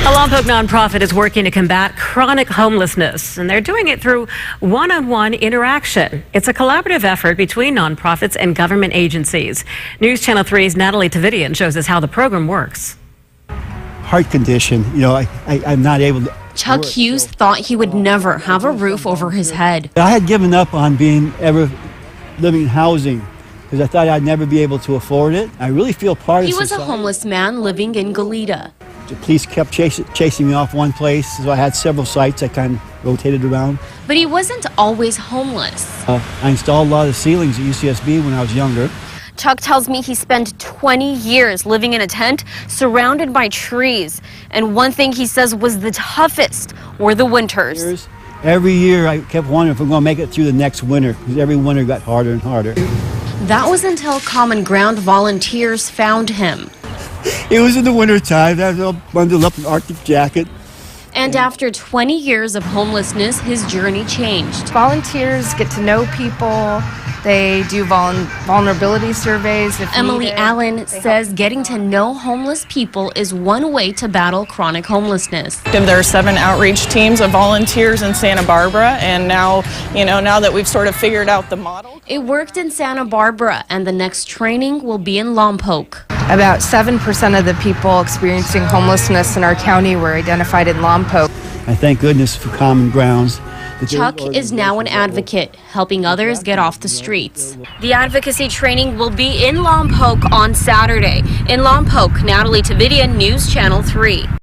A Lompoc nonprofit is working to combat chronic homelessness, and they're doing it through one-on-one interaction. It's a collaborative effort between nonprofits and government agencies. News Channel 3's Natalie Tavidian shows us how the program works. Heart condition, I'm not able to. Chuck Hughes thought he would never have a roof over his head. I had given up on living in housing because I thought I'd never be able to afford it. I really feel part of He society. was a homeless man living in Goleta. The police kept chasing me off one place, so I had several sites I kind of rotated around. But he wasn't always homeless. I installed a lot of ceilings at UCSB when I was younger. Chuck tells me he spent 20 years living in a tent surrounded by trees. And one thing he says was the toughest were the winters. Every year I kept wondering if we're going to make it through the next winter, because every winter got harder and harder. That was until Common Ground volunteers found him. It was in the winter time. I was all bundled up in an Arctic jacket. And after 20 years of homelessness, his journey changed. Volunteers get to know people. They do vulnerability surveys. Emily Allen says getting to know homeless people is one way to battle chronic homelessness. There are 7 outreach teams of volunteers in Santa Barbara, and now that we've sort of figured out the model. It worked in Santa Barbara, and the next training will be in Lompoc. About 7% of the people experiencing homelessness in our county were identified in Lompoc. I thank goodness for Common Grounds. Chuck is now an advocate, helping others get off the streets. The advocacy training will be in Lompoc on Saturday. In Lompoc, Natalie Tavidian, News Channel 3.